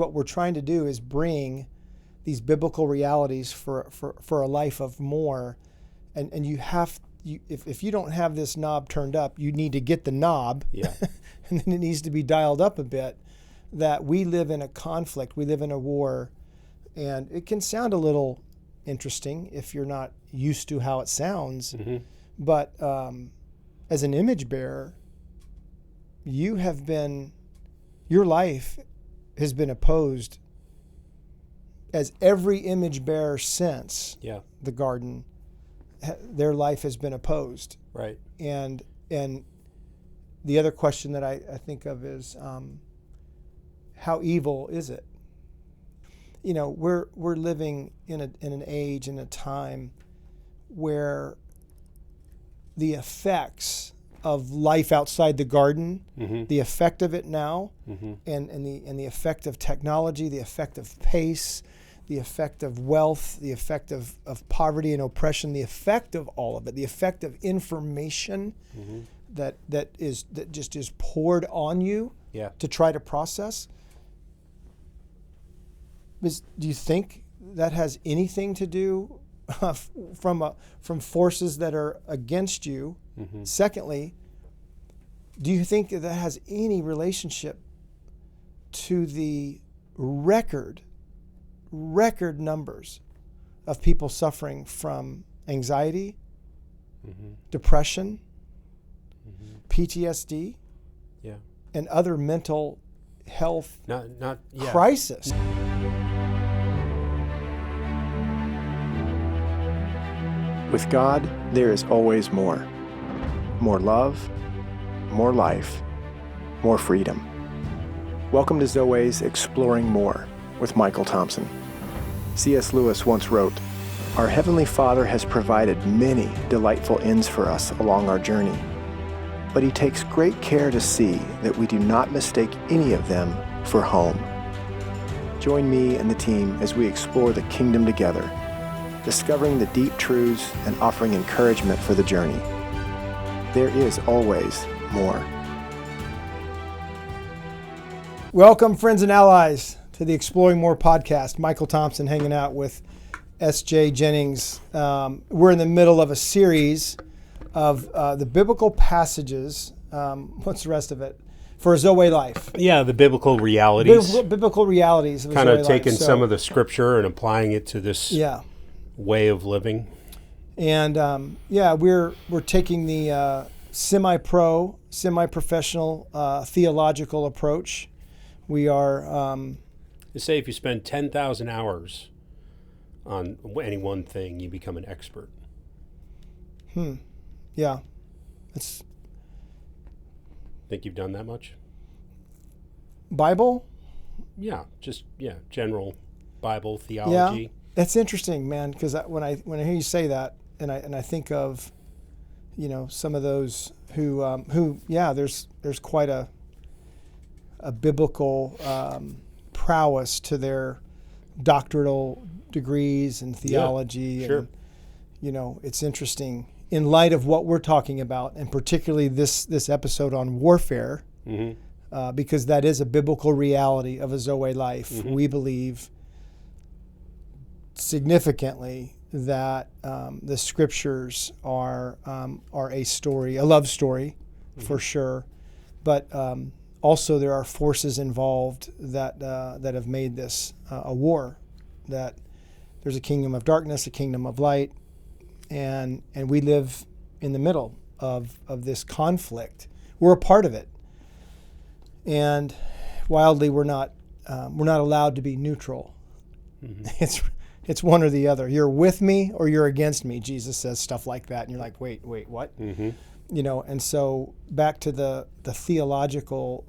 What we're trying to do is bring these biblical realities for a life of more. And if you don't have this knob turned up, you need to get the knob. Yeah. And then it needs to be dialed up a bit. That we live in a conflict, we live in a war, and it can sound a little interesting if you're not used to how it sounds. Mm-hmm. But as an image bearer, your life has been opposed as every image bearer since the garden. Their life has been opposed. Right. And the other question that I think of is, how evil is it? You know, we're living in an age, in a time where the effects of life outside the garden, mm-hmm. the effect of it now, mm-hmm. and the effect of technology, the effect of pace, the effect of wealth, the effect of poverty and oppression, the effect of all of it, the effect of information mm-hmm. that just is poured on you to try to process. Do you think that has anything to do from forces that are against you? Mm-hmm. Secondly, do you think that has any relationship to the record numbers of people suffering from anxiety, mm-hmm. depression, mm-hmm. PTSD, and other mental health crisis? With God, there is always more. More love, more life, more freedom. Welcome to Zoe's Exploring More with Michael Thompson. C.S. Lewis once wrote, "Our Heavenly Father has provided many delightful ends for us along our journey, but He takes great care to see that we do not mistake any of them for home." Join me and the team as we explore the kingdom together, discovering the deep truths and offering encouragement for the journey. There is always more. Welcome, friends and allies, to the Exploring More podcast. Michael Thompson hanging out with SJ Jennings. We're in the middle of a series of the biblical passages. What's the rest of it? For a Zoe life. Yeah, the biblical realities. Biblical realities of a kind Zoe of taking life. some of the scripture and applying it to this way of living. And we're taking the semi-pro, semi-professional theological approach. We are. They say if you spend 10,000 hours on any one thing, you become an expert. Yeah. It's. Think you've done that much? Bible? Yeah, general Bible theology. Yeah. That's interesting, man, because when I hear you say that, and I think of, some of those who there's quite a biblical prowess to their doctoral degrees and theology. Yeah, sure. And, it's interesting in light of what we're talking about, and particularly this episode on warfare, mm-hmm. Because that is a biblical reality of a Zoe life. Mm-hmm. We believe significantly that the scriptures are a story, a love story, mm-hmm. for sure, but also there are forces involved that have made this a war. That there's a kingdom of darkness, a kingdom of light, and we live in the middle of this conflict. We're a part of it, and wildly we're not allowed to be neutral. Mm-hmm. It's one or the other. You're with me or you're against me. Jesus says stuff like that, and you're like, wait, what? Mm-hmm. And so back to the theological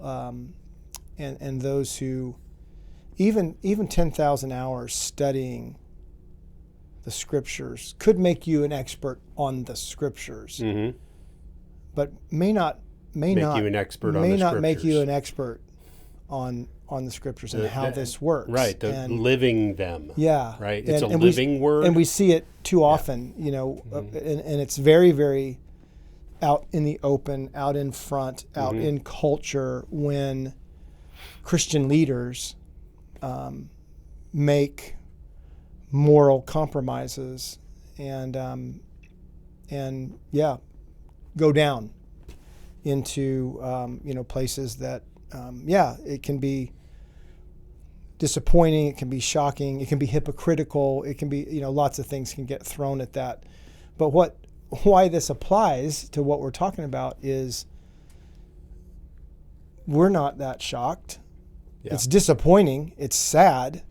and those who even 10,000 hours studying the scriptures could make you an expert on the scriptures, mm-hmm. but may not make you an expert on the scriptures and how this works. Right, and living them. Yeah. Right, it's a living word. And we see it too often, mm-hmm. And it's very, very out in the open, out in front, out mm-hmm. in culture when Christian leaders make moral compromises and go down into places that it can be disappointing, it can be shocking, it can be hypocritical, it can be lots of things can get thrown at that. But why this applies to what we're talking about is we're not that shocked. Yeah. It's disappointing, it's sad,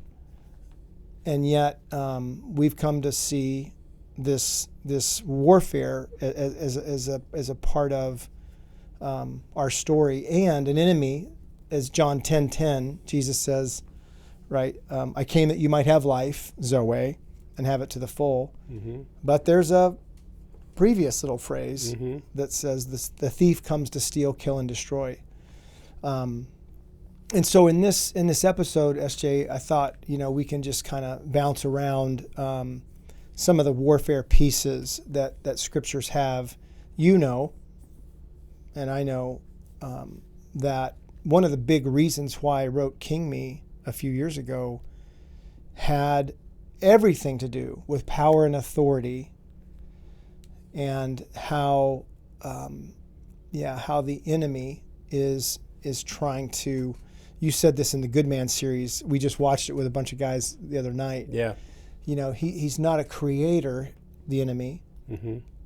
and yet we've come to see this warfare as a part of our story, and an enemy, as John 10:10, Jesus says, right? I came that you might have life, Zoe, and have it to the full. Mm-hmm. But there's a previous little phrase that says the thief comes to steal, kill, and destroy. And so in this episode, SJ, I thought we can just kind of bounce around some of the warfare pieces that scriptures have. And I know that one of the big reasons why I wrote King Me a few years ago had everything to do with power and authority, and how the enemy is trying to. You said this in the Good Man series. We just watched it with a bunch of guys the other night. Yeah. He's not a creator, the enemy,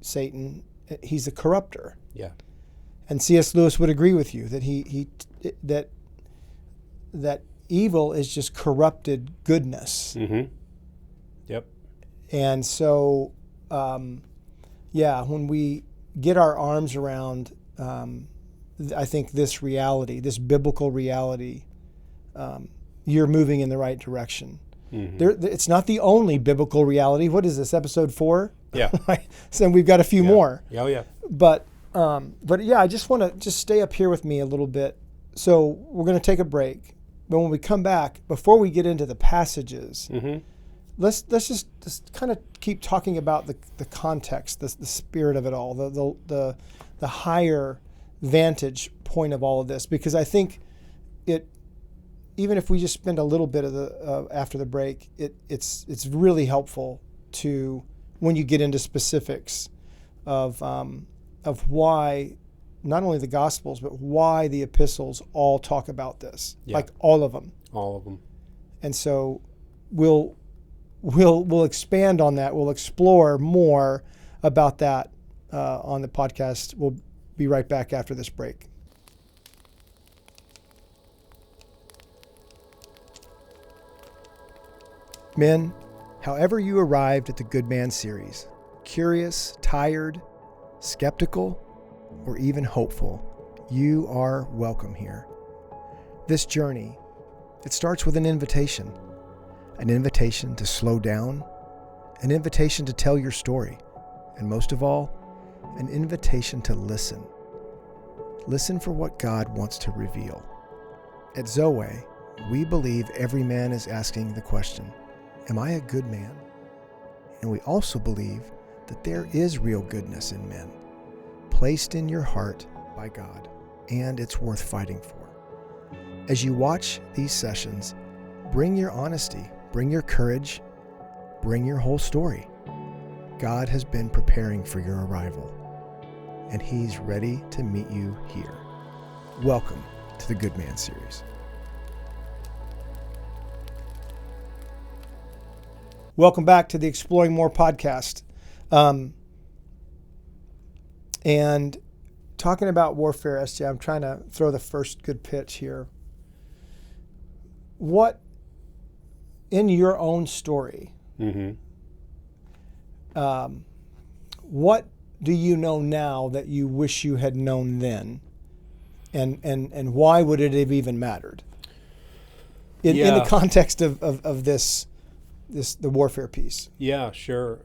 Satan. He's a corrupter. Yeah. And C.S. Lewis would agree with you that that evil is just corrupted goodness. Mm-hmm. Yep. And so, when we get our arms around, I think this reality, this biblical reality, you're moving in the right direction. Mm-hmm. It's not the only biblical reality. What is this, episode 4? Yeah. So we've got a few more. Oh, yeah. But I just want to stay up here with me a little bit. So we're going to take a break. But when we come back, before we get into the passages, let's just kind of keep talking about the context, the spirit of it all, the higher vantage point of all of this, because I think it, even if we just spend a little bit of after the break, it's really helpful to, when you get into specifics of why not only the Gospels, but why the epistles all talk about this, like all of them. All of them. And so we'll expand on that. We'll explore more about that on the podcast. We'll be right back after this break. Men, however you arrived at the Good Man series, curious, tired, skeptical, or even hopeful, you are welcome here. This journey, it starts with an invitation to slow down, an invitation to tell your story, and most of all, an invitation to listen. Listen for what God wants to reveal. At Zoe, we believe every man is asking the question, am I a good man? And we also believe that there is real goodness in men, placed in your heart by God, and it's worth fighting for. As you watch these sessions, bring your honesty, bring your courage, bring your whole story. God has been preparing for your arrival, and He's ready to meet you here. Welcome to the Good Man series. Welcome back to the Exploring More podcast. And talking about warfare, SJ, I'm trying to throw the first good pitch here. What, in your own story, what do you know now that you wish you had known then? And why would it have even mattered? In the context of this, the warfare piece. Yeah, sure.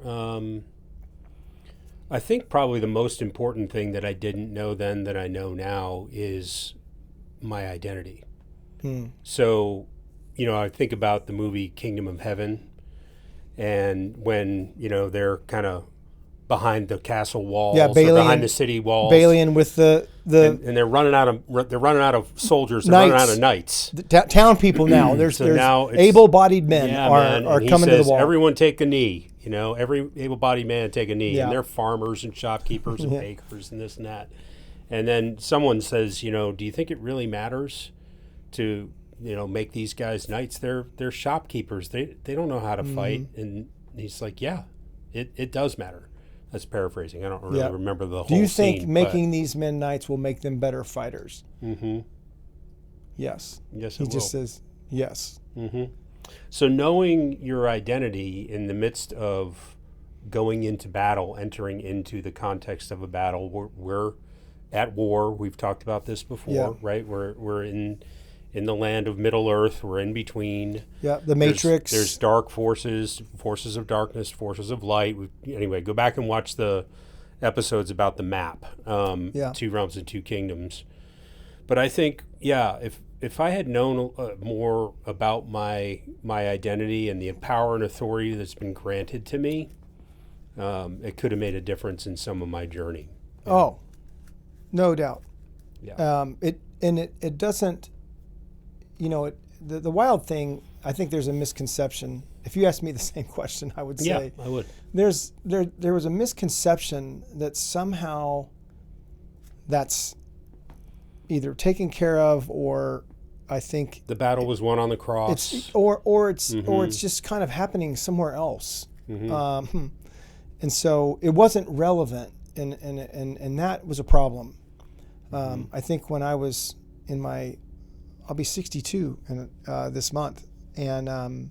I think probably the most important thing that I didn't know then that I know now is my identity. So, I think about the movie Kingdom of Heaven, and when, they're kind of behind the castle walls, Yeah, or Bailey behind and- the city walls. Baileying with the and they're running out of soldiers. They're running out of knights. town people now. There's So now it's- able-bodied men man. are And he coming says, to the wall. everyone take a knee. Every able-bodied man take a knee. Yeah. And they're farmers and shopkeepers and Yeah. bakers and this and that. And then someone says, do you think it really matters to make these guys knights? They're shopkeepers. They don't know how to fight. And he's like, yeah, it does matter. That's paraphrasing. I don't really Yeah. remember the whole Do you scene. think making these men knights will make them better fighters? Mm-hmm. Yes. Yes, He it just will. says yes. Mm-hmm. So knowing your identity in the midst of going into battle, entering into the context of a battle, we're at war. We've talked about this before, Yeah. right? We're in the land of Middle Earth. We're in between. Yeah, the Matrix. There's dark forces of darkness, forces of light. Anyway, go back and watch the episodes about the map, Yeah. 2 Realms and 2 Kingdoms. But I think, if I had known more about my identity and the power and authority that's been granted to me, it could have made a difference in some of my journey. Oh, no doubt. Yeah. It doesn't. The wild thing. I think there's a misconception. If you asked me the same question, I would say I would. there was a misconception that somehow that's either taken care of, or I think The battle was won on the cross. it's or it's just kind of happening somewhere else. And so it wasn't relevant, and that was a problem. I think when I was I'll be 62 this month, and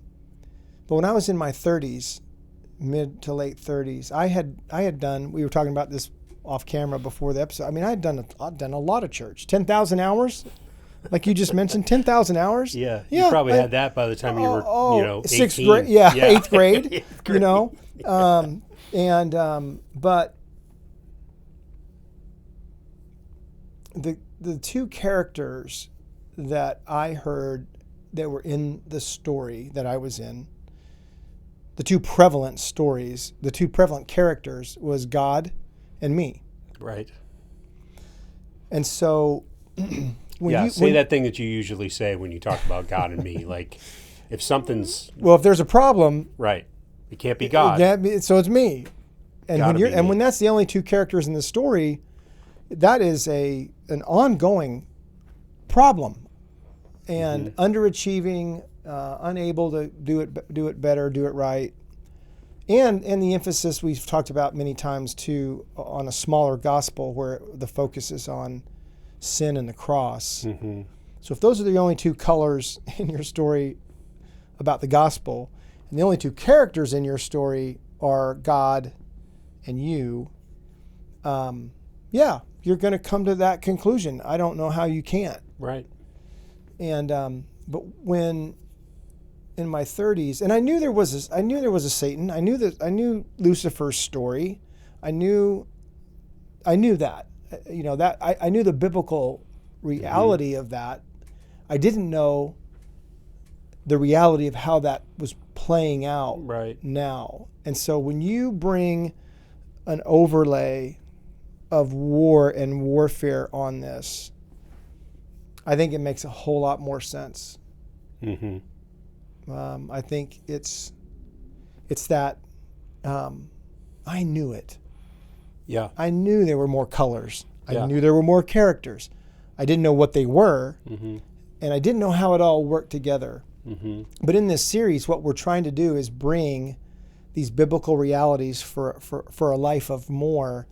but when I was in my 30s, mid to late 30s, I had done. We were talking about this off camera before the episode. I mean, I'd done a lot of church, 10,000 hours, like you just mentioned, 10,000 hours. Yeah, you probably had that by the time you were, 18. Sixth grade, eighth grade, but the 2 characters that I heard that were in the story that I was in, the 2 prevalent stories, the 2 prevalent characters was God and me. Right. And so say that thing that you usually say when you talk about God and me, like if something's well, if there's a problem, right, it can't be God. so it's me. And Gotta be me. when that's the only 2 characters in the story, that is an ongoing problem. And underachieving, unable to do it better, do it right, and the emphasis we've talked about many times too on a smaller gospel where the focus is on sin and the cross. So if those are the only 2 colors in your story about the gospel, and the only 2 characters in your story are God and you, you're going to come to that conclusion. I don't know how you can't. Right. And but when in my 30s, and I knew there was a Satan. I knew Lucifer's story. I knew that. That I knew the biblical reality of that. I didn't know the reality of how that was playing out Right. now. And so when you bring an overlay of war and warfare on this, I think it makes a whole lot more sense. I think it's that I knew it. Yeah. I knew there were more colors. Yeah. I knew there were more characters. I didn't know what they were, and I didn't know how it all worked together. But in this series, what we're trying to do is bring these biblical realities for a life of more,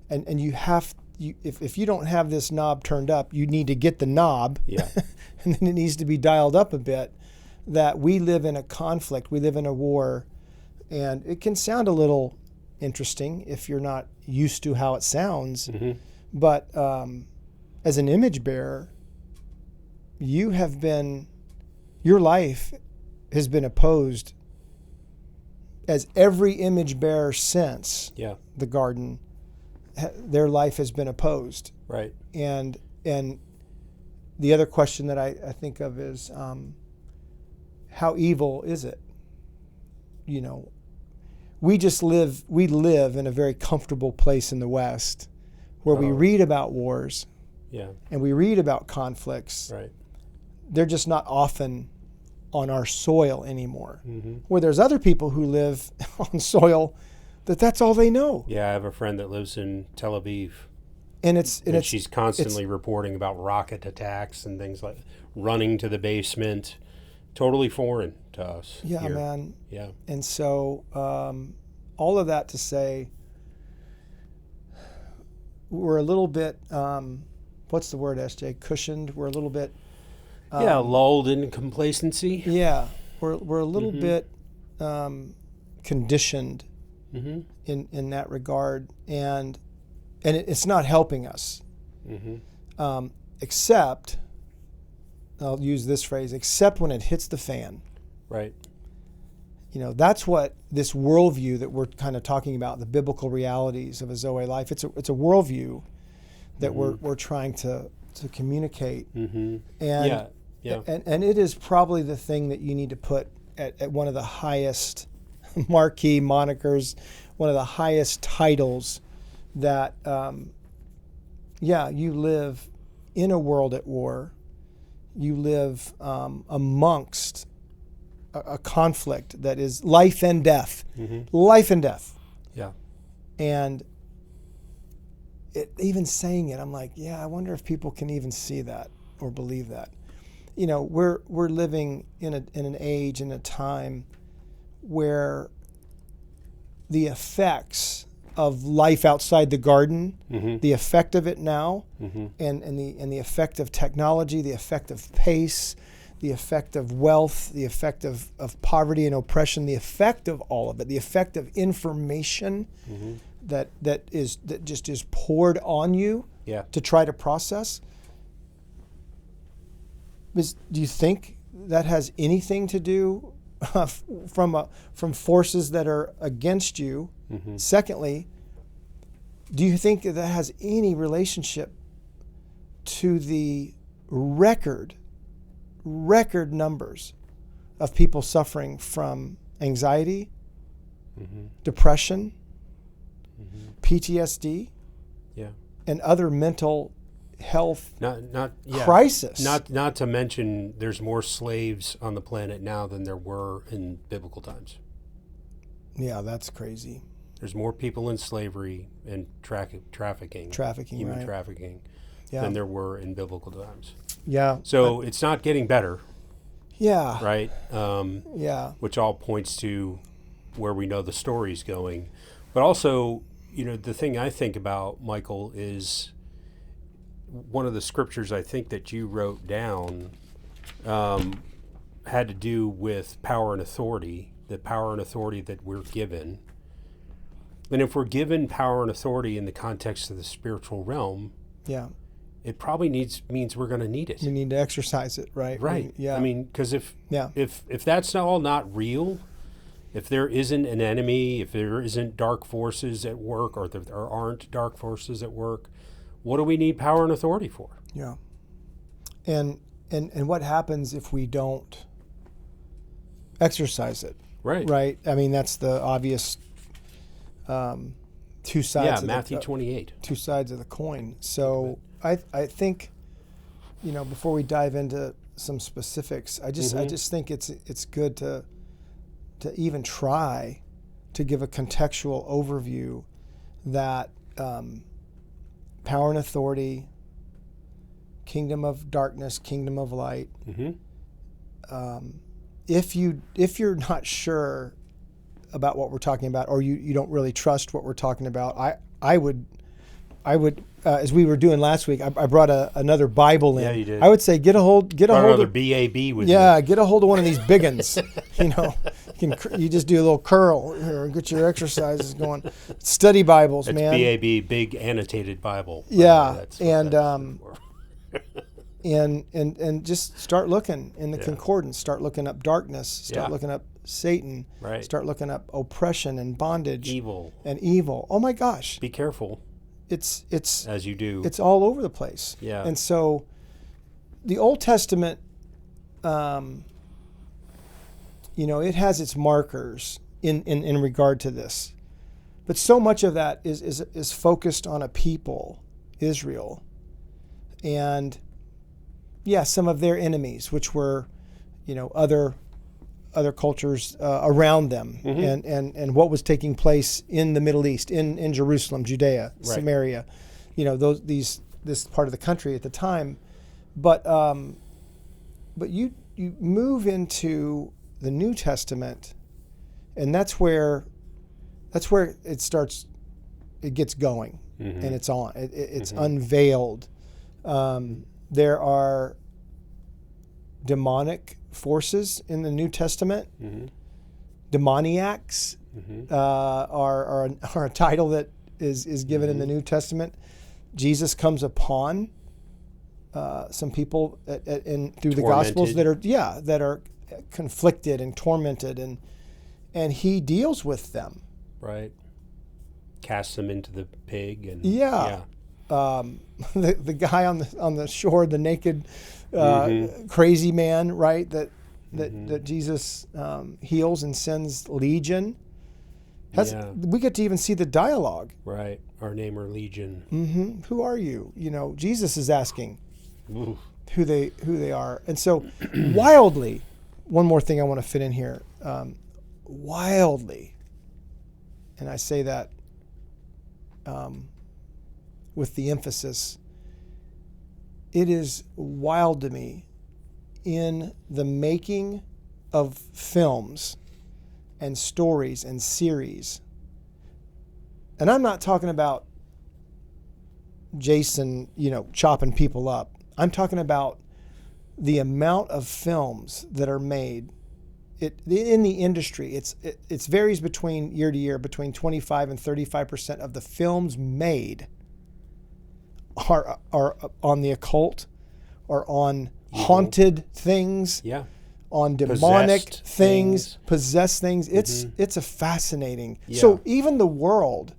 and if you don't have this knob turned up, you need to get the knob, and then it needs to be dialed up a bit. That we live in a conflict, we live in a war, and it can sound a little interesting if you're not used to how it sounds. But as an image bearer, your life has been opposed, as every image bearer since the garden, their life has been opposed. Right. And the other question that I think of is, how evil is it? we live in a very comfortable place in the West where we read about wars and we read about conflicts. Right. They're just not often on our soil anymore. Mm-hmm. Where there's other people who live on soil that's all they know. Yeah, I have a friend that lives in Tel Aviv. And she's constantly reporting about rocket attacks and things like running to the basement. Totally foreign to us. Yeah, here. man. Yeah. And so all of that to say, we're a little bit, what's the word, SJ? Cushioned. We're a little bit. Lulled in complacency. Yeah, we're a little bit conditioned in that regard, and it's not helping us. Except, I'll use this phrase, except when it hits the fan. Right. That's what this worldview that we're kind of talking about, the biblical realities of a Zoe life. It's a worldview that we're trying to communicate. And it is probably the thing that you need to put at one of the highest marquee monikers, one of the highest titles that, you live in a world at war. You live amongst a conflict that is life and death. Life and death. Yeah. And even saying it, I'm like, I wonder if people can even see that or believe that. We're living in an age, in a time where the effects of life outside the garden, the effect of it now, and the effect of technology, the effect of pace, the effect of wealth, the effect of poverty and oppression, the effect of all of it, the effect of information that just is poured on you to try to process. Do you think that has anything to do from forces that are against you? Secondly, do you think that has any relationship to the record numbers of people suffering from anxiety, depression, PTSD, and other mental health crisis? Not to mention, there's more slaves on the planet now than there were in biblical times. Yeah, that's crazy. There's more people in slavery and trafficking, human right. trafficking, than there were in biblical times. Yeah. So it's not getting better. Yeah. Right. Which all points to where we know the story's going, but also, the thing I think about, Michael, is one of the scriptures I think that you wrote down had to do with power and authority, the power and authority that we're given. And if we're given power and authority in the context of the spiritual realm, it probably means we're going to need it. We need to exercise it, right? Right. Yeah. I mean, because if that's all not real, if there isn't an enemy, if there isn't dark forces at work, or there aren't dark forces at work, what do we need power and authority for? Yeah. And what happens if we don't exercise it? Right. Right. I mean, that's the obvious two sides. Yeah, Matthew 28. Two sides of the coin. So I think, before we dive into some specifics, I just think it's good to even try to give a contextual overview that power and authority, kingdom of darkness, kingdom of light. If you're not sure about what we're talking about, or you don't really trust what we're talking about, I would as we were doing last week, I brought another Bible in. Yeah, you did. I would say get a hold another of BAB with you. Get a hold of one of these big uns. You just do a little curl here and get your exercises going. Study Bibles, it's man. BAB, Big Annotated Bible. Yeah, and just start looking in the concordance. Start looking up darkness. Start looking up Satan. Right. Start looking up oppression and bondage. Evil. Oh my gosh. Be careful. It's as you do. It's all over the place. Yeah. And so the Old Testament, it has its markers in regard to this. But so much of that is focused on a people, Israel, and some of their enemies, which were, other cultures around them, and what was taking place in the Middle East, in Jerusalem, Judea, Right. Samaria, this part of the country at the time. But you move into the New Testament, and that's where it starts. It gets going, and it's on. It's unveiled. There are demonic forces in the New Testament. Demoniacs are a title that is given in the New Testament. Jesus comes upon some people through the Gospels that are conflicted and tormented, and he deals with them. Right. Casts them into the pig and the guy on the shore, the naked crazy man, right? That Jesus heals and sends legion. We get to even see the dialogue. Right. Our name are Legion. Who are you? Jesus is asking Oof. who they are, and so wildly. One more thing I want to fit in here. Wildly, and I say that with the emphasis. It is wild to me in the making of films and stories and series. And I'm not talking about Jason, chopping people up. I'm talking about the amount of films that are made in the industry. It varies between year to year, between 25 and 35% of the films made are on the occult, or on haunted things, on demonic possessed things. It's a fascinating. So even the world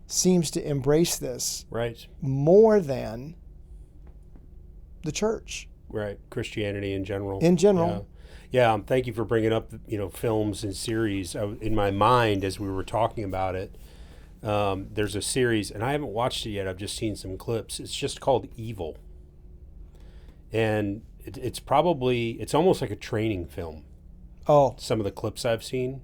seems to embrace this more than the church. Right, Christianity in general. Yeah. Thank you for bringing up films and series. In my mind, as we were talking about it, there's a series, and I haven't watched it yet. I've just seen some clips. It's just called Evil, and it's almost like a training film. Oh, some of the clips I've seen,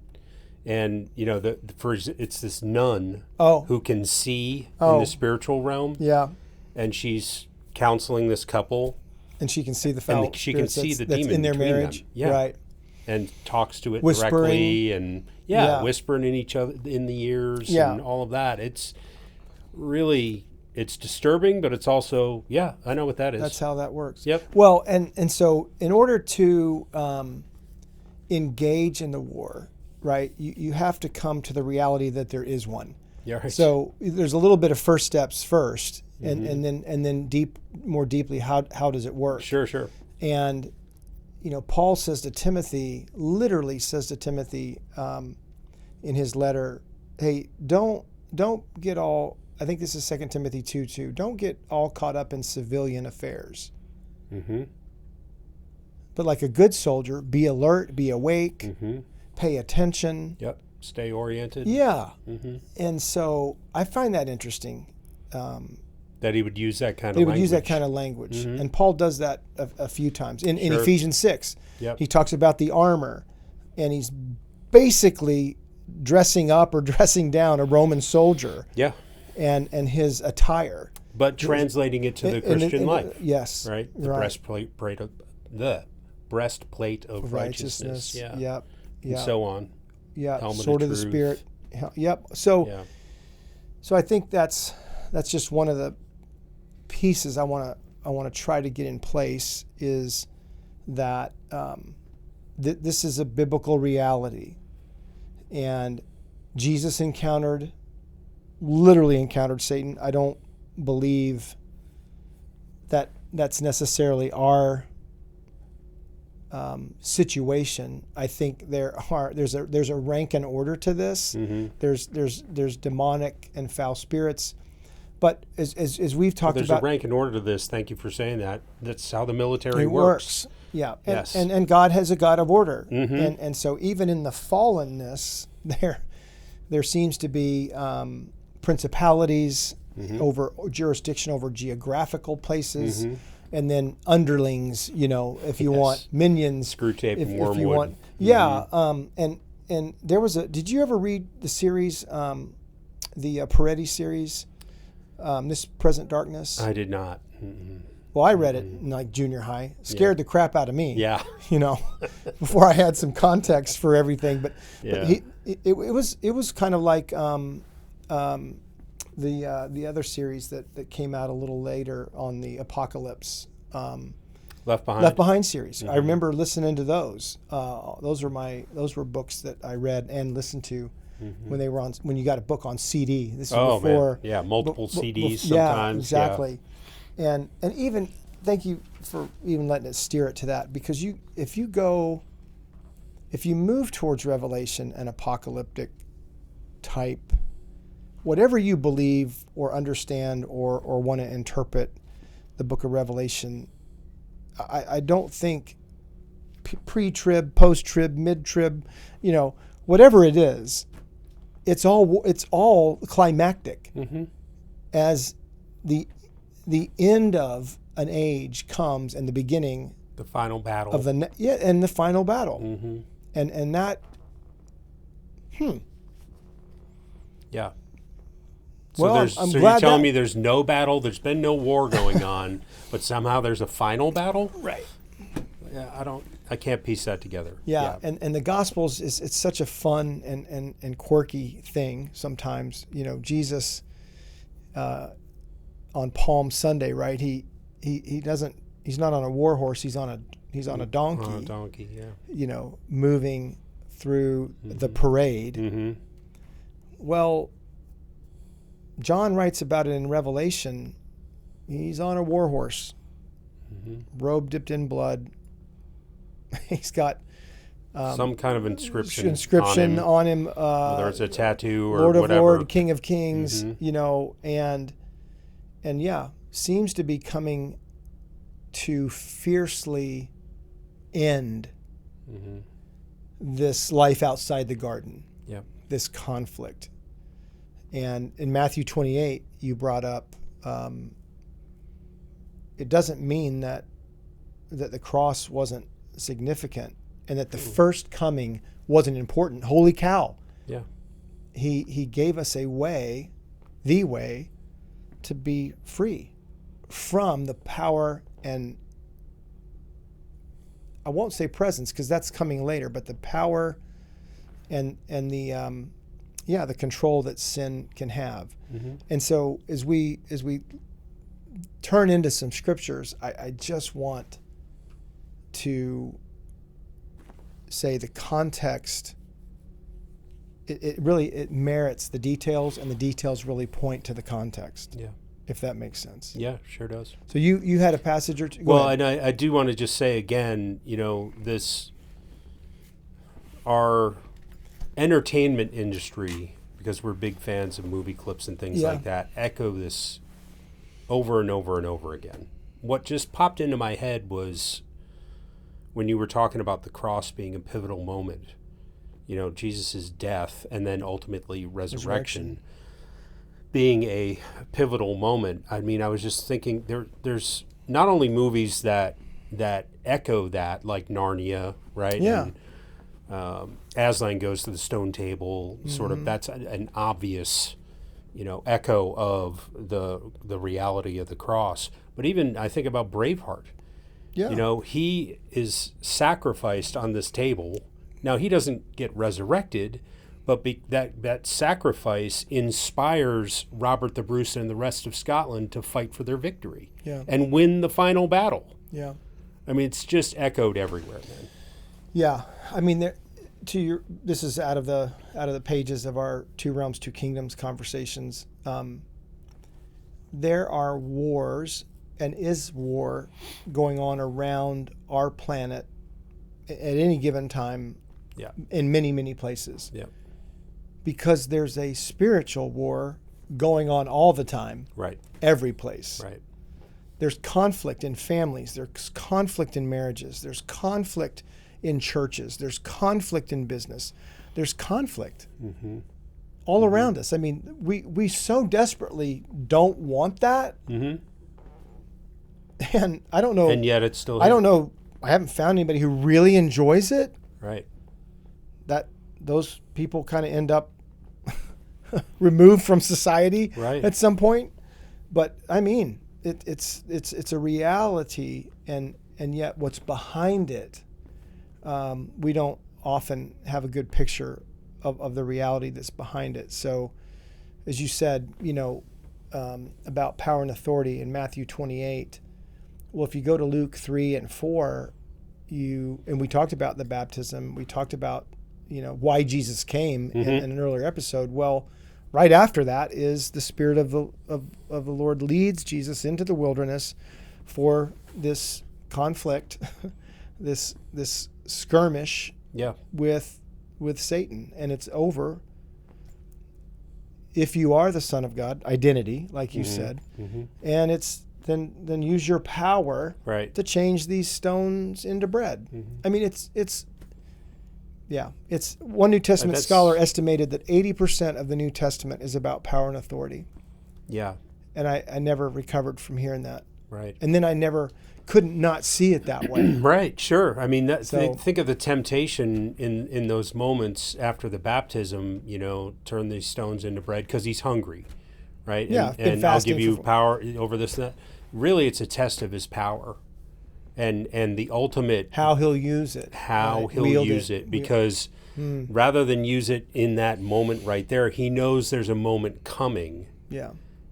and it's this nun who can see in the spiritual realm. Yeah, and she's counseling this couple. And she can see the foul she can see the demon in their between marriage. them. Yeah. Right. And talks to it Whispering. directly, and whispering in each other in the ears and all of that. It's really, it's disturbing, but it's also, I know what that is. That's how that works. Yep. Well, and so in order to engage in the war, right, you have to come to the reality that there is one. Yeah. Right. So there's a little bit of first steps first. And then more deeply, how does it work? Sure. And Paul literally says to Timothy, in his letter, hey, don't get all. I think this is 2 Timothy 2:2. Don't get all caught up in civilian affairs. But like a good soldier, be alert, be awake, pay attention. Yep. Stay oriented. Yeah. And so I find that interesting. That he would use that kind of language. He would use that kind of language. And Paul does that a few times. In Ephesians 6, he talks about the armor, and he's basically dressing up or dressing down a Roman soldier and his attire. But translating it to the Christian life. Yes. Right? The breastplate of righteousness. Yep. And so on. Yeah. Helmet Sword of of the truth. Spirit. Yep. So I think that's just one of the pieces I want to try to get in place, is that this is a biblical reality, and Jesus literally encountered Satan. I don't believe that that's necessarily our situation. I think there's a rank and order to this. There's demonic and foul spirits. But as we've talked there's about, a rank and order to this. Thank you for saying that. That's how the military works. Yeah. Yes. And God has a God of order. Mhm. And so even in the fallenness, there seems to be principalities over jurisdiction over geographical places, and then underlings, if you want minions. Screw tape and if you wormwood. want. Yeah. And there was did you ever read the series, the Peretti series, This Present Darkness? I did not. Mm-mm. Well, I read it in like junior high. Scared the crap out of me. Yeah. Before I had some context for everything. But Yeah. it was kind of like the other series that came out a little later on the apocalypse. Left Behind. Left Behind series. I remember listening to those. Those were books that I read and listened to when they were on. When you got a book on CD. This was before. Man. Yeah, multiple CDs Yeah, sometimes. exactly. And even thank you for even letting it steer it to that, because if you move towards Revelation and apocalyptic type, whatever you believe or understand or want to interpret the book of Revelation, I don't think pre-trib, post-trib, mid-trib, whatever it is, it's all climactic as the end of an age comes and the beginning, The final battle. of and the final battle, and that. Yeah. So Well, there's, I'm so glad you're telling that- me there's no battle, there's been no war going on, but somehow there's a final battle? Right. Yeah, I can't piece that together. Yeah. And the Gospels it's such a fun and quirky thing sometimes. Jesus, on Palm Sunday, right? He's not on a war horse. He's on a donkey. On a donkey, yeah. Moving through the parade. Well, John writes about it in Revelation. He's on a war horse, robe dipped in blood. He's got some kind of inscription on him. Whether it's a tattoo or Lord of whatever. Lord, King of Kings, and seems to be coming to fiercely end this life outside the garden, this conflict. And in Matthew 28, you brought up, it doesn't mean that the cross wasn't significant and that the first coming wasn't important. Holy cow. Yeah. He gave us the way to be free from the power and, I won't say presence because that's coming later, but the power and the control that sin can have. And so as we turn into some scriptures, I just want to say the context, it merits the details, and the details really point to the context. Yeah. If that makes sense. Yeah, sure does. So you had a passage or two? Well, and I do want to just say again, our entertainment industry, because we're big fans of movie clips and things like that, echo this over and over and over again. What just popped into my head was when you were talking about the cross being a pivotal moment, Jesus' death and then ultimately resurrection being a pivotal moment. I mean, I was just thinking there's not only movies that echo that, like Narnia, right? Yeah. And, Aslan Goes to the Stone Table, sort of, that's an obvious, echo of the reality of the cross. But even I think about Braveheart. Yeah. He is sacrificed on this table. Now, he doesn't get resurrected, but that sacrifice inspires Robert the Bruce and the rest of Scotland to fight for their victory and win the final battle. Yeah. I mean, it's just echoed everywhere, man. Yeah. I mean, this is out of the pages of our Two Realms, Two Kingdoms conversations. There are wars and is war going on around our planet at any given time in many, many places. Yeah. Because there's a spiritual war going on all the time. Right. Every place. Right. There's conflict in families. There's conflict in marriages. There's conflict in churches. There's conflict in business. There's conflict all around us. I mean, we so desperately don't want that. And I don't know. And yet it's still I don't know. I haven't found anybody who really enjoys it. Right. That those people kind of end up removed from society at some point. But I mean, it's a reality, and yet what's behind it, we don't often have a good picture of the reality that's behind it. So, as you said, about power and authority in Matthew 28. Well, if you go to Luke 3 and 4, and we talked about the baptism, we talked about why Jesus came in an earlier episode. Well, right after that is the Spirit of the Lord leads Jesus into the wilderness for this conflict, this skirmish with Satan, and it's over. If you are the Son of God, identity, like you said, and it's then use your power to change these stones into bread. I mean, it's one New Testament scholar estimated that 80% of the New Testament is about power and authority. Yeah. And I never recovered from hearing that. Right. And then I couldn't not see it that way. Right, sure. I mean, think of the temptation in those moments after the baptism, turn these stones into bread because he's hungry, right? Yeah, and I'll give you power over this and that. Really, it's a test of his power. And the ultimate... How he'll use it. How he'll use it. Because rather than use it in that moment right there, he knows there's a moment coming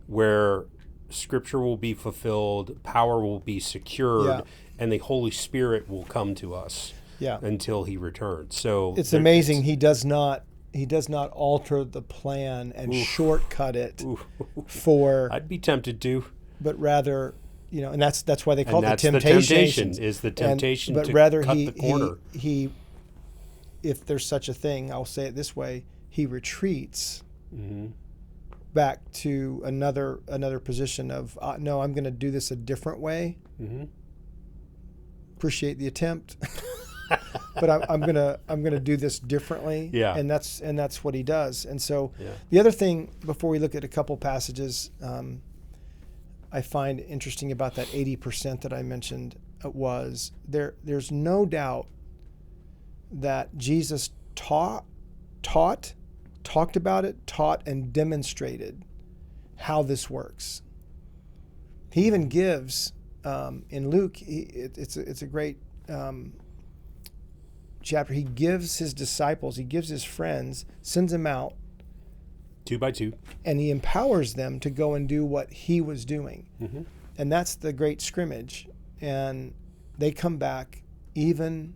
where Scripture will be fulfilled, power will be secured, and the Holy Spirit will come to us until he returns. So it's amazing he does not alter the plan and shortcut it for... I'd be tempted to. But rather... and that's why they call it the temptation. The temptation but to rather cut the corner. He, if there's such a thing, I'll say it this way: he retreats back to another position of no, I'm going to do this a different way. Appreciate the attempt, but I'm gonna do this differently. Yeah, and that's what he does. And so the other thing, before we look at a couple passages. I find interesting about that 80% that I mentioned was there's no doubt that Jesus taught about it, taught and demonstrated how this works. He even gives in Luke, it's a great chapter. He gives his disciples, he gives his friends, sends them out 2 by 2. And he empowers them to go and do what he was doing. And that's the great scrimmage. And they come back, even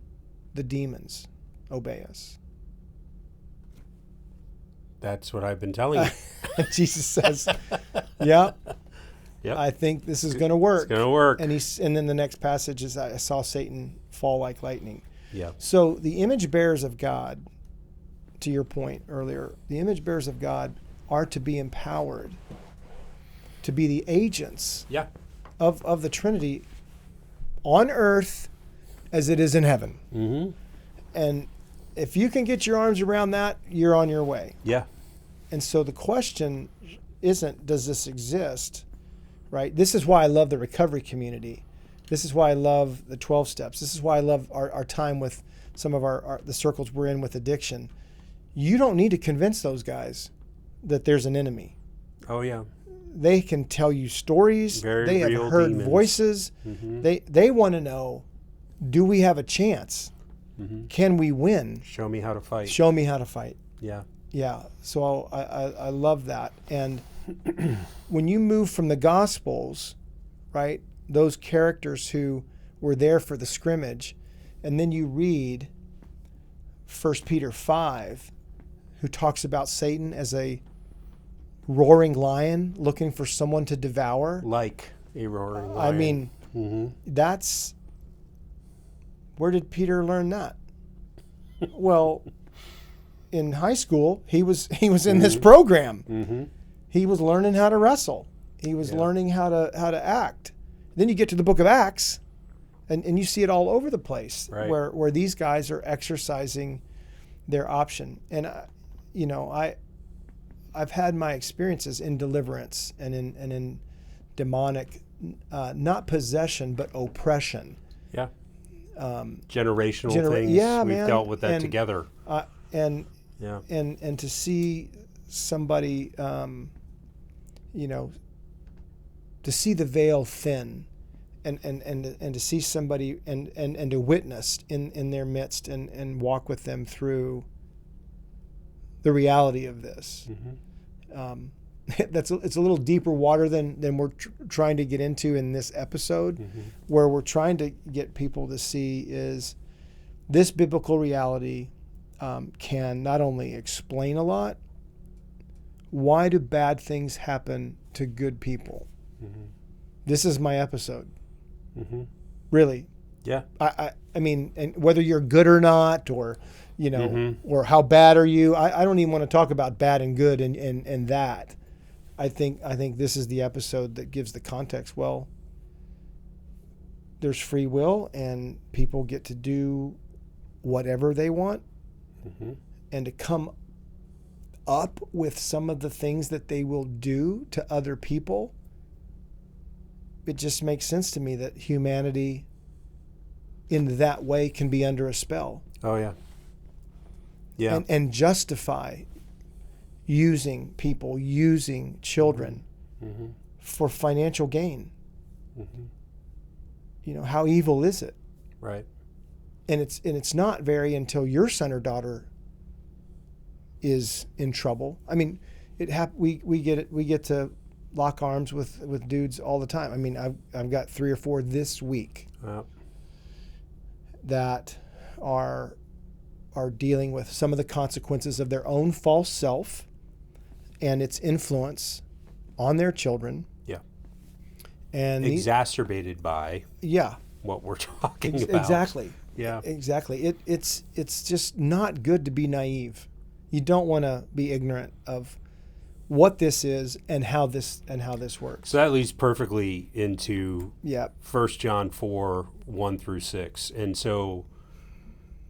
the demons obey us. That's what I've been telling you. Jesus says, I think this is going to work. It's going to work. And then the next passage is, I saw Satan fall like lightning. Yeah. So the image bearers of God, to your point earlier, the image bearers of God are to be empowered to be the agents of the Trinity on earth as it is in heaven. And if you can get your arms around that, you're on your way. Yeah. And so the question isn't, does this exist, right? This is why I love the recovery community. This is why I love the 12 steps. This is why I love our time with some of the circles we're in with addiction. You don't need to convince those guys that there's an enemy. Oh, yeah. They can tell you stories. They have heard demons. Voices. They want to know, do we have a chance? Can we win? Show me how to fight. Show me how to fight. Yeah. Yeah. So I love that. And when you move from the Gospels, right, those characters who were there for the scrimmage, and then you read 1 Peter 5, who talks about Satan as a roaring lion looking for someone to devour. Like a roaring lion. I mean, that's... Where did Peter learn that? Well, in high school, he was in this program. He was learning how to wrestle. He was learning how to act. Then you get to the book of Acts, and you see it all over the place, Right. where these guys are exercising their option. And I've had my experiences in deliverance and in demonic, not possession but oppression. Yeah. Generational things. Yeah, We've man. dealt with that And, together. And Yeah. and to see somebody, to see the veil thin, and to see somebody and to witness in their midst and walk with them through the reality of this. Mm-hmm. It's a little deeper water than we're trying to get into in this episode. Mm-hmm. Where we're trying to get people to see is this biblical reality can not only explain a lot. Why do bad things happen to good people? Mm-hmm. This is my episode. Mm-hmm. Really. Yeah. I mean, and whether you're good or not, or Mm-hmm. or how bad are you? I don't even want to talk about bad and good and that. I think this is the episode that gives the context. Well, there's free will, and people get to do whatever they want, Mm-hmm. and to come up with some of the things that they will do to other people. It just makes sense to me that humanity in that way can be under a spell. Oh, yeah. Yeah. And justify using people, using children Mm-hmm. for financial gain. Mm-hmm. How evil is it? Right. And it's not very until your son or daughter is in trouble. I mean, we get to lock arms with dudes all the time. I mean, I've got 3 or 4 this week that are dealing with some of the consequences of their own false self and its influence on their children. Yeah. And Exacerbated by yeah, what we're talking about. exactly. Yeah. Exactly. It's just not good to be naive. You don't want to be ignorant of what this is and how this works. So that leads perfectly into Yeah. 1 John 4, 1 through 6. And so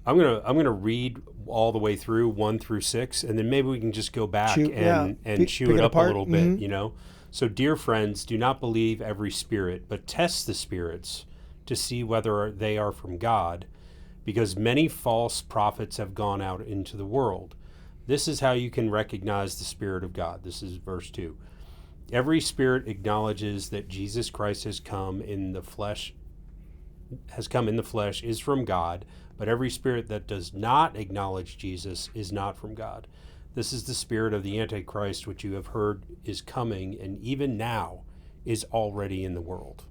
I'm gonna read all the way through 1 through 6, and then maybe we can just go back Chew- and pick chew it it up apart. a little bit, Mhm. So dear friends, do not believe every spirit, but test the spirits to see whether they are from God, because many false prophets have gone out into the world. This is how you can recognize the Spirit of God. This is verse 2. Every spirit acknowledges that Jesus Christ has come in the flesh, is from God, but every spirit that does not acknowledge Jesus is not from God. This is the spirit of the Antichrist, which you have heard is coming, and even now is already in the world.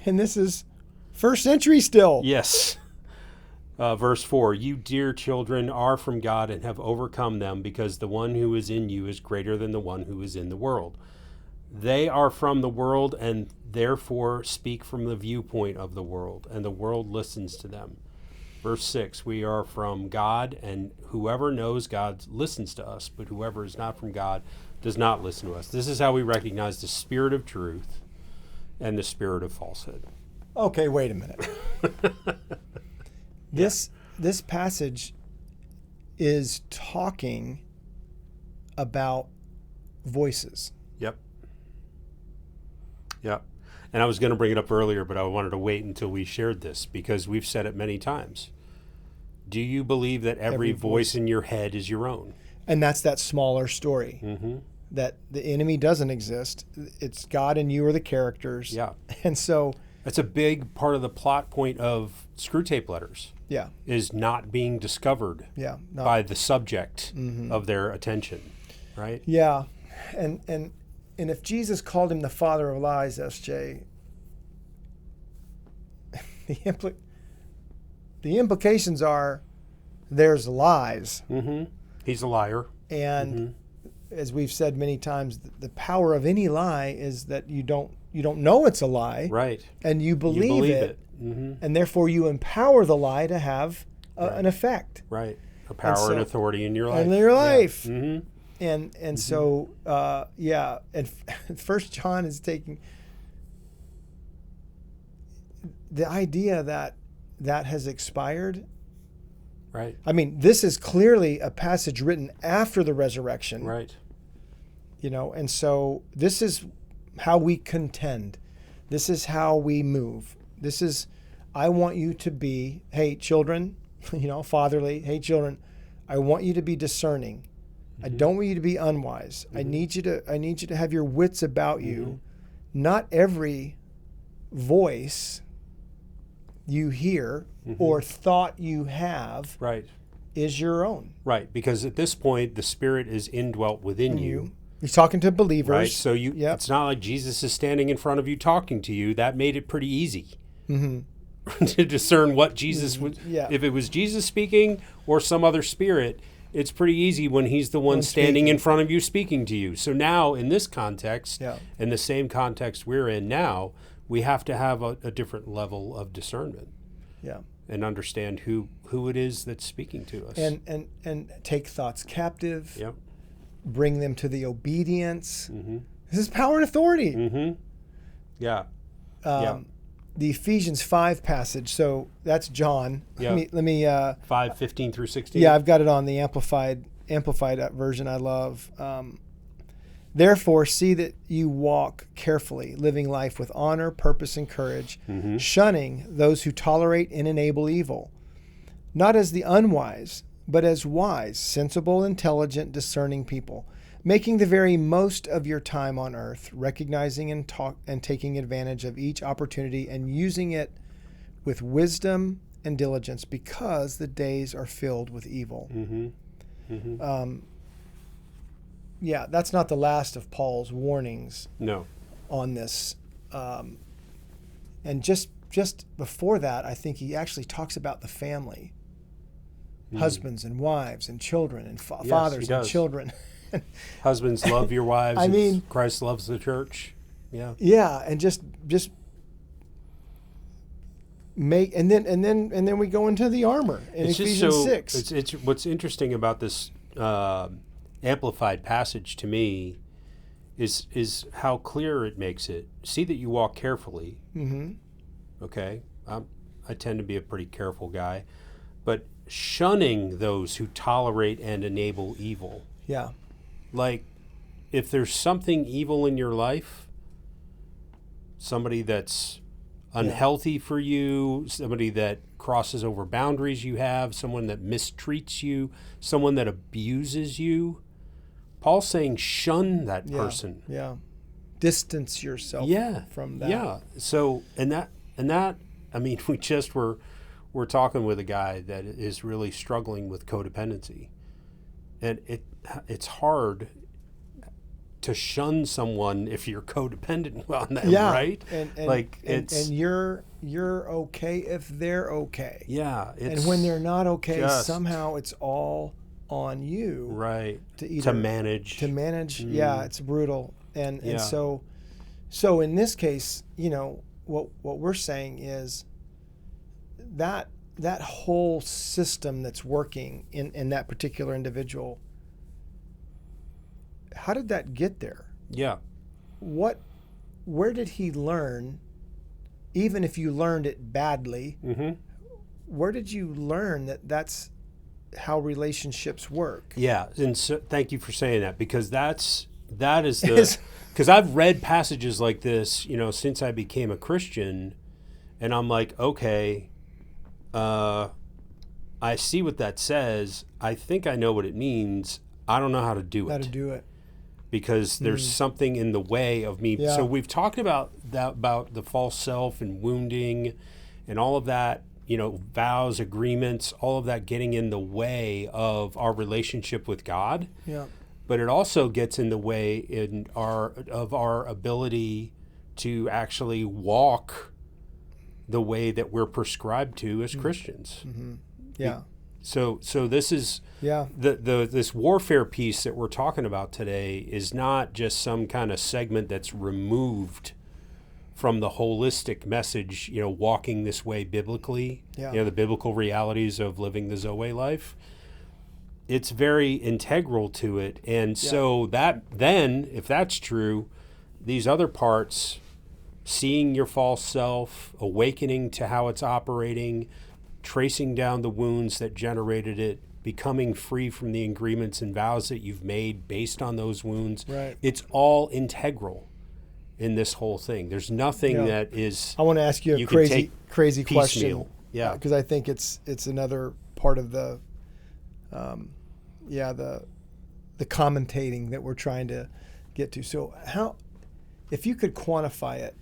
And this is first century still. Yes. Verse 4, you dear children are from God and have overcome them, because the one who is in you is greater than the one who is in the world. They are from the world and therefore speak from the viewpoint of the world, and the world listens to them. Verse 6, we are from God, and whoever knows God listens to us, but whoever is not from God does not listen to us. This is how we recognize the spirit of truth and the spirit of falsehood. Okay, wait a minute. This passage is talking about voices. Yep. And I was going to bring it up earlier, but I wanted to wait until we shared this, because we've said it many times. Do you believe that every voice in your head is your own? And that's that smaller story. Mm-hmm. That the enemy doesn't exist. It's God and you are the characters. Yeah. And so That's a big part of the plot point of Screw Tape Letters, yeah. is not being discovered Yeah. No. by the subject Mm-hmm. of their attention, right? Yeah. And if Jesus called him the father of lies, SJ, the implications are there's lies. Mm-hmm. He's a liar. And as we've said many times, the power of any lie is that you don't know it's a lie, Right. and you believe it. Mm-hmm. And therefore you empower the lie to have Right. an effect Right. A power and authority in your life. in your life. Yeah. Mm-hmm. And so, 1 John is taking, the idea that that has expired. Right. I mean, this is clearly a passage written after the resurrection. Right. And so this is how we contend. This is how we move. This is, I want you to be, hey, children, fatherly, hey, children, I want you to be discerning. Mm-hmm. I don't want you to be unwise. Mm-hmm. I need you to have your wits about you. Mm-hmm. Not every voice you hear or thought you have is your own. Right, because at this point, the Spirit is indwelt within you. He's talking to believers. Right, so it's not like Jesus is standing in front of you talking to you. That made it pretty easy to discern what Jesus would. Yeah. If it was Jesus speaking or some other spirit, it's pretty easy when he's the one standing in front of you speaking to you. So now, in this context, in the same context we're in now, we have to have a different level of discernment. Yeah. And understand who it is that's speaking to us. And take thoughts captive. Yep. Bring them to the obedience. Mm-hmm. This is power and authority. Mm-hmm. Yeah. The Ephesians 5 passage. So that's John. Yeah. Let me 5:15 through 16. Yeah, I've got it on the amplified version. I love. Therefore, see that you walk carefully, living life with honor, purpose, and courage, shunning those who tolerate and enable evil, not as the unwise, but as wise, sensible, intelligent, discerning people, making the very most of your time on earth, recognizing and taking advantage of each opportunity and using it with wisdom and diligence, because the days are filled with evil. Yeah, that's not the last of Paul's warnings. No. On this. And just before that, I think he actually talks about the family. Husbands and wives and children and fathers and children. Husbands, love your wives. I mean, Christ loves the church. Yeah. Yeah, and just make and then we go into the armor in Ephesians 6. It's what's interesting about this amplified passage to me is how clear it makes it. See that you walk carefully. Okay, I tend to be a pretty careful guy, but shunning those who tolerate and enable evil. Yeah. Like, if there's something evil in your life, somebody that's unhealthy for you, somebody that crosses over boundaries you have, someone that mistreats you, someone that abuses you, Paul's saying shun that person. Yeah. Distance yourself from that. Yeah. So, and that, I mean, we're talking with a guy that is really struggling with codependency. And it's hard to shun someone if you're codependent on them, right? And you're okay if they're okay. Yeah. And when they're not okay, somehow it's all on you. Right. To manage. Yeah, it's brutal. And so in this case, what we're saying is that whole system that's working in that particular individual, how did that get there? Yeah. Where did he learn, even if you learned it badly, where did you learn that that's how relationships work? Yeah, and so, thank you for saying that, because that is the, because I've read passages like this, since I became a Christian, and I'm like, okay, I see what that says. I think I know what it means. I don't know how to do it. Because there's something in the way of me. Yeah. So we've talked about the false self and wounding and all of that, vows, agreements, all of that getting in the way of our relationship with God. Yeah. But it also gets in the way of our ability to actually walk the way that we're prescribed to as Christians. Yeah. So this is this warfare piece that we're talking about today is not just some kind of segment that's removed from the holistic message, walking this way biblically, the biblical realities of living the Zoe life. It's very integral to it. And so that then, if that's true, these other parts seeing your false self, awakening to how it's operating, tracing down the wounds that generated it, becoming free from the agreements and vows that you've made based on those wounds. Right. It's all integral in this whole thing. There's nothing that is. I want to ask you a can take crazy question. piecemeal. Yeah. Because I think it's another part of the the commentating that we're trying to get to. So how, if you could quantify it,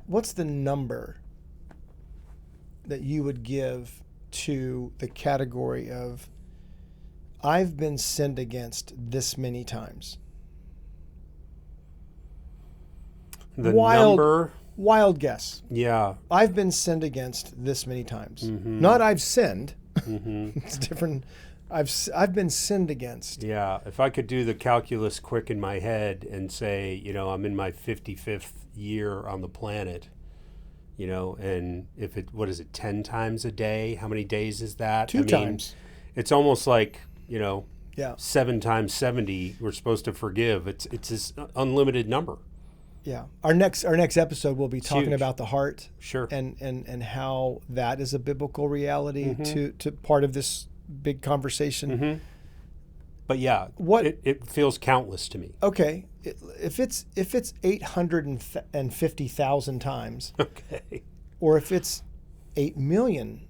what's the number that you would give to the category of I've been sinned against this many times? The number? Wild guess. Yeah. I've been sinned against this many times. Mm-hmm. Not I've sinned. Mm-hmm. It's different. I've been sinned against. Yeah. If I could do the calculus quick in my head and say, I'm in my 55th year on the planet, and if what is it, 10 times a day? How many days is that? Two times. It's almost like, Yeah. 7 times 70, we're supposed to forgive. It's this unlimited number. Yeah. Our next episode we'll be talking huge. about the heart. Sure. And how that is a biblical reality Mm-hmm. to part of this big conversation. Mm-hmm. But yeah, it feels countless to me. Okay. If it's 850,000 times, Okay. or if it's 8 million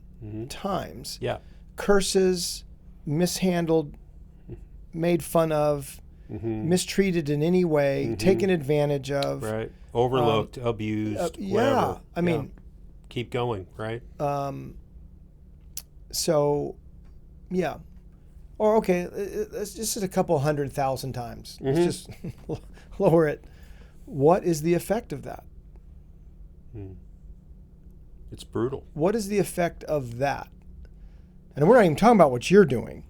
times, Yeah. curses, mishandled, made fun of, mistreated in any way, taken advantage of. Right. Overlooked, abused, whatever. I mean, keep going, right? so, yeah. Or, okay, let's just a couple 100,000 times. Let's just lower it. What is the effect of that? It's brutal. What is the effect of that? And we're not even talking about what you're doing.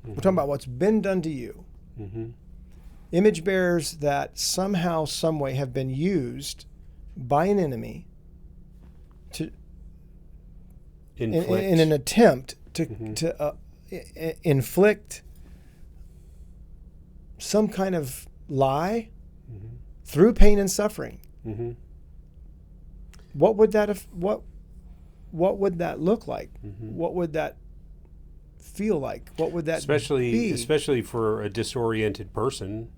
We're talking about what's been done to you. Image bearers that somehow, some way have been used by an enemy to in an attempt to inflict some kind of lie through pain and suffering. What would that what would that look like? What would that feel like? What would that be? Especially for a disoriented person,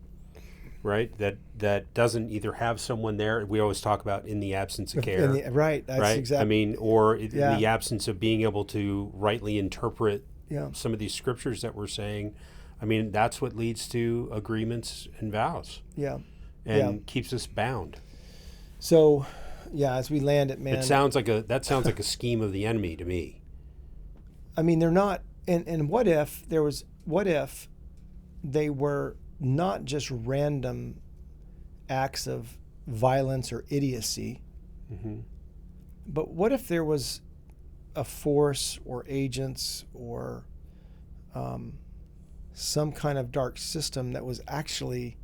right? That doesn't either have someone there. We always talk about in the absence of care. Right. That's right. exactly. I mean, or in the absence of being able to rightly interpret some of these scriptures that we're saying. I mean, that's what leads to agreements and vows. Yeah. And keeps us bound. So, as we land it, man. That sounds like a scheme of the enemy to me. I mean, they're not. And what if they were not just random acts of violence or idiocy, but what if there was a force or agents or some kind of dark system that was actually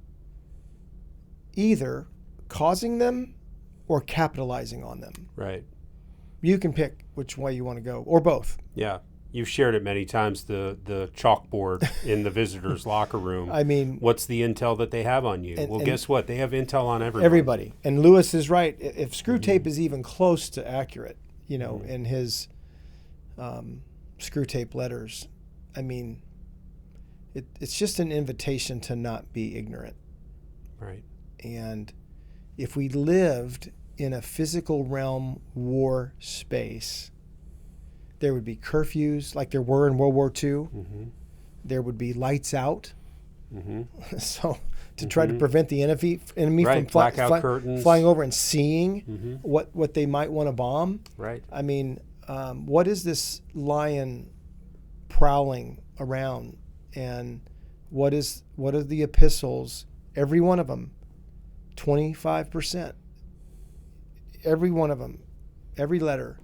either causing them or capitalizing on them? Right. You can pick which way you want to go, or both. Yeah. You've shared it many times, the chalkboard in the visitors' locker room. I mean, what's the intel that they have on you? And guess what? They have intel on everybody. Everybody. And Lewis is right. If Screw Tape is even close to accurate, in his Screw Tape letters, I mean, it's just an invitation to not be ignorant. Right. And if we lived in a physical realm war space, there would be curfews like there were in World War II. There would be lights out. So to try to prevent the enemy from flying over and seeing what they might want to bomb. Right. I mean, what is this lion prowling around? And what are the epistles? Every one of them, 25%. Every one of them, every letter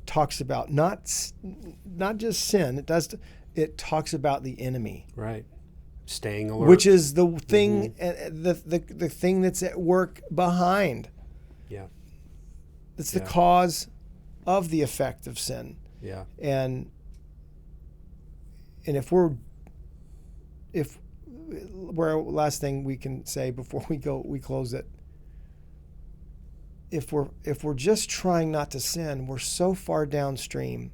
talks about not just sin. It talks about the enemy. Right. Staying alert. Which is the thing, the thing that's at work behind. Yeah. It's the cause of the effect of sin. Yeah. And if last thing we can say before we close it, if we're just trying not to sin, we're so far downstream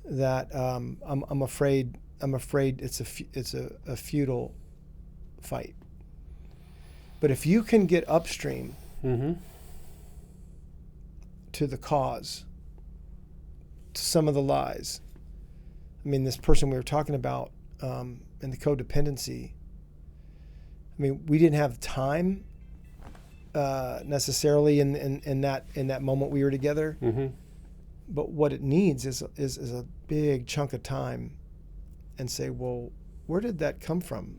that I'm afraid it's a futile fight. But if you can get upstream to the cause, to some of the lies. I mean, this person we were talking about in the codependency. I mean, we didn't have time necessarily in that moment we were together. But what it needs is a big chunk of time, and say, well, where did that come from?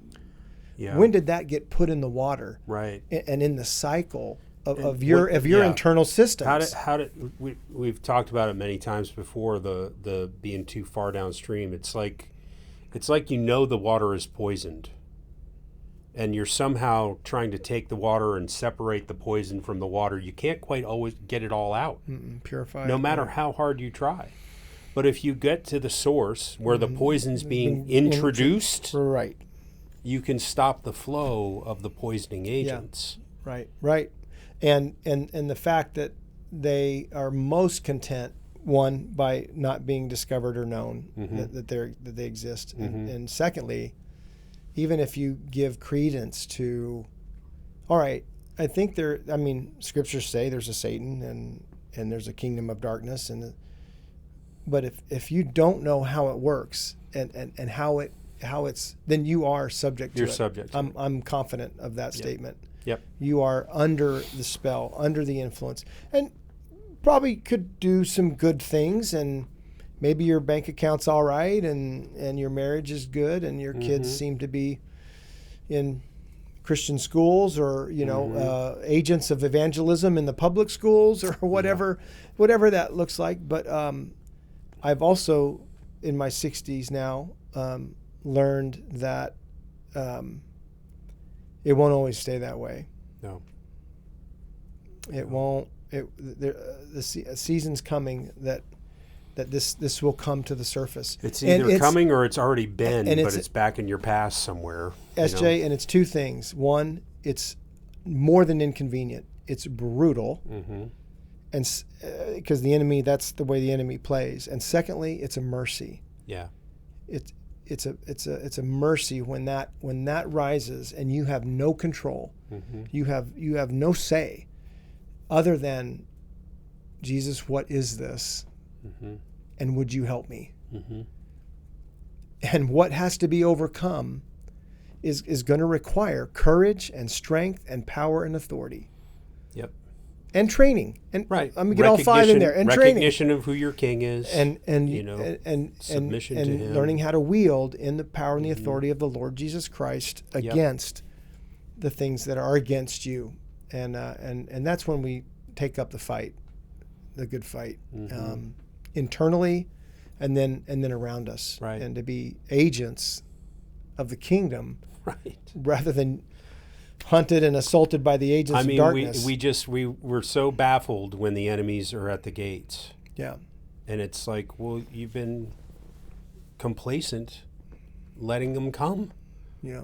Yeah. When did that get put in the water? Right. And in the cycle of your internal systems. How did we've talked about it many times before, the being too far downstream. It's like the water is poisoned, and you're somehow trying to take the water and separate the poison from the water. You can't quite always get it all out. Purify. No matter how hard you try. But if you get to the source where the poison's being introduced, right, you can stop the flow of the poisoning agents. Yeah. Right. And the fact that they are most content, one, by not being discovered or known that they exist, and secondly, even if you give credence to, all right, I think scriptures say there's a Satan and there's a kingdom of darkness, but if you don't know how it works and how it's, then you are subject to it. You're subject to it. I'm confident of that statement. Yep. You are under the spell, under the influence, and probably could do some good things, and maybe your bank account's all right, and your marriage is good, and your kids seem to be in Christian schools, or agents of evangelism in the public schools, or whatever that looks like. But I've also, in my 60s now, learned that it won't always stay that way. No. It won't. The season's coming that this will come to the surface. It's either coming or it's already been, but it's back in your past somewhere. SJ, and it's two things. One, it's more than inconvenient. It's brutal, and because the enemy, that's the way the enemy plays. And secondly, it's a mercy. Yeah. It's a mercy when that rises and you have no control. You have no say other than, Jesus, what is this? And would you help me? And what has to be overcome is going to require courage and strength and power and authority. Yep. And training. And right. I'm gonna get all five in there. And recognition of who your king is. And submission to him. Learning how to wield in the power and the authority of the Lord Jesus Christ against the things that are against you. And that's when we take up the fight, the good fight, internally, and then around us, right. And to be agents of the kingdom, right, rather than hunted and assaulted by the agents of darkness. We're so baffled when the enemies are at the gates. Yeah, and it's like, well, you've been complacent, letting them come. Yeah,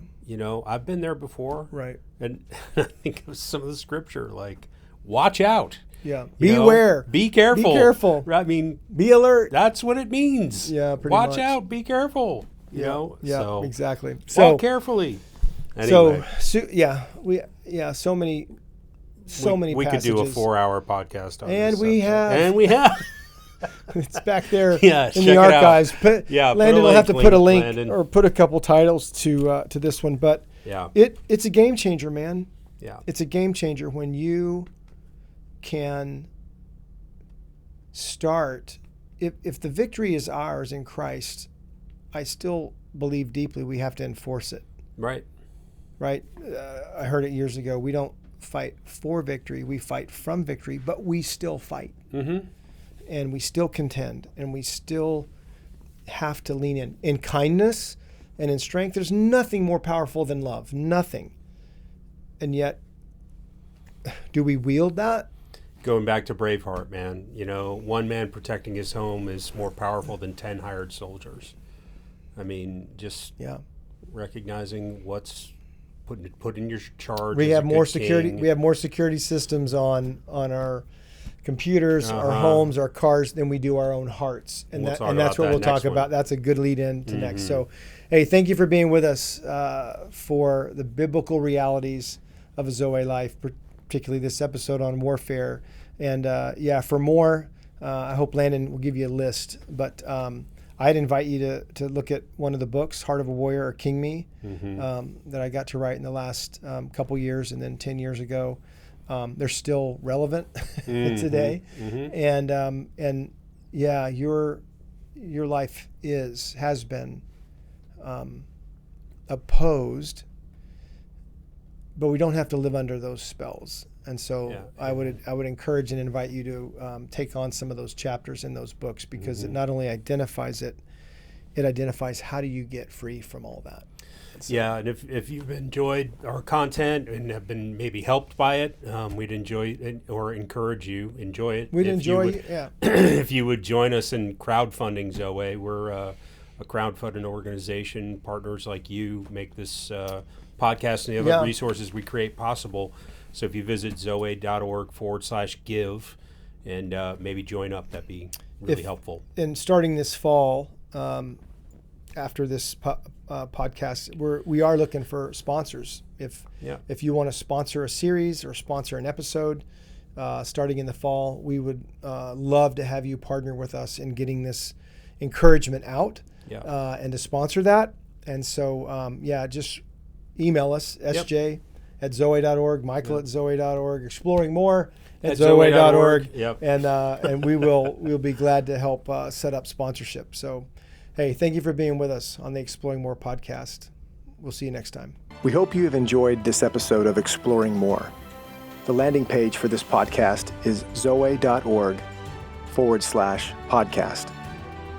I've been there before, right? And I think of some of the scripture, like, watch out. Yeah. Beware. Be careful. Be careful. I mean, be alert. That's what it means. Yeah, pretty Watch much. out. Be careful. Yeah, So exactly. Walk carefully. Anyway. So so many we passages. could do a 4-hour podcast on and this we subject. have. And we have. It's back there in check the archives. Landon will have to put a link Landon. or put a couple titles to this one, but it's a game changer, man. Yeah, it's a game changer when you can start. If the victory is ours in Christ, I still believe deeply we have to enforce it. Right. I heard it years ago. We don't fight for victory; we fight from victory. But we still fight. And we still contend, and we still have to lean in kindness and in strength. There's nothing more powerful than love, nothing. And yet, do we wield that? Going back to Braveheart, man, one man protecting his home is more powerful than 10 hired soldiers. I mean, just recognizing what's put in your charge. We as have a more good security. king. We have more security systems on our computers, our Uh-huh. homes, our cars than we do our own hearts, and We'll that talk and that's about what that we'll talk next one. about. That's a good lead in to next. Mhm. So, hey, thank you for being with us for the biblical realities of a Zoe life, particularly this episode on warfare. And for more, I hope Landon will give you a list. But I'd invite you to look at one of the books, Heart of a Warrior or King Me, that I got to write in the last couple years, and then 10 years ago. They're still relevant today, and your life has been opposed, but we don't have to live under those spells. And so I would encourage and invite you to take on some of those chapters in those books, because it not only identifies it identifies how do you get free from all that. So. Yeah, and if you've enjoyed our content and have been maybe helped by it, we'd enjoy it or encourage you enjoy it. We'd if enjoy, you would, if you would join us in crowdfunding Zoe. We're a crowdfunding organization. Partners like you make this podcast and the other resources we create possible. So if you visit zoe.org/give and maybe join up, that'd be really helpful. And starting this fall, after this podcast, we are looking for sponsors. If you want to sponsor a series or sponsor an episode, starting in the fall, we would love to have you partner with us in getting this encouragement out and to sponsor that. And so, just email us, sj@zoe.org, michael@zoe.org, exploring more at zoe.org. And we'll be glad to help set up sponsorship. So, hey, thank you for being with us on the Exploring More podcast. We'll see you next time. We hope you have enjoyed this episode of Exploring More. The landing page for this podcast is zoe.org/podcast.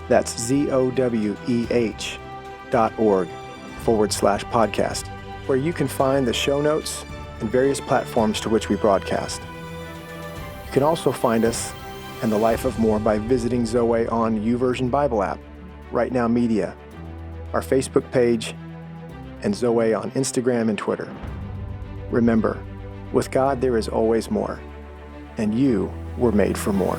That's ZOWEH.org/podcast, where you can find the show notes and various platforms to which we broadcast. You can also find us and the Life of More by visiting Zoe on YouVersion Bible app, Right Now Media, our Facebook page, and Zoe on Instagram and Twitter. Remember, with God there is always more, and you were made for more.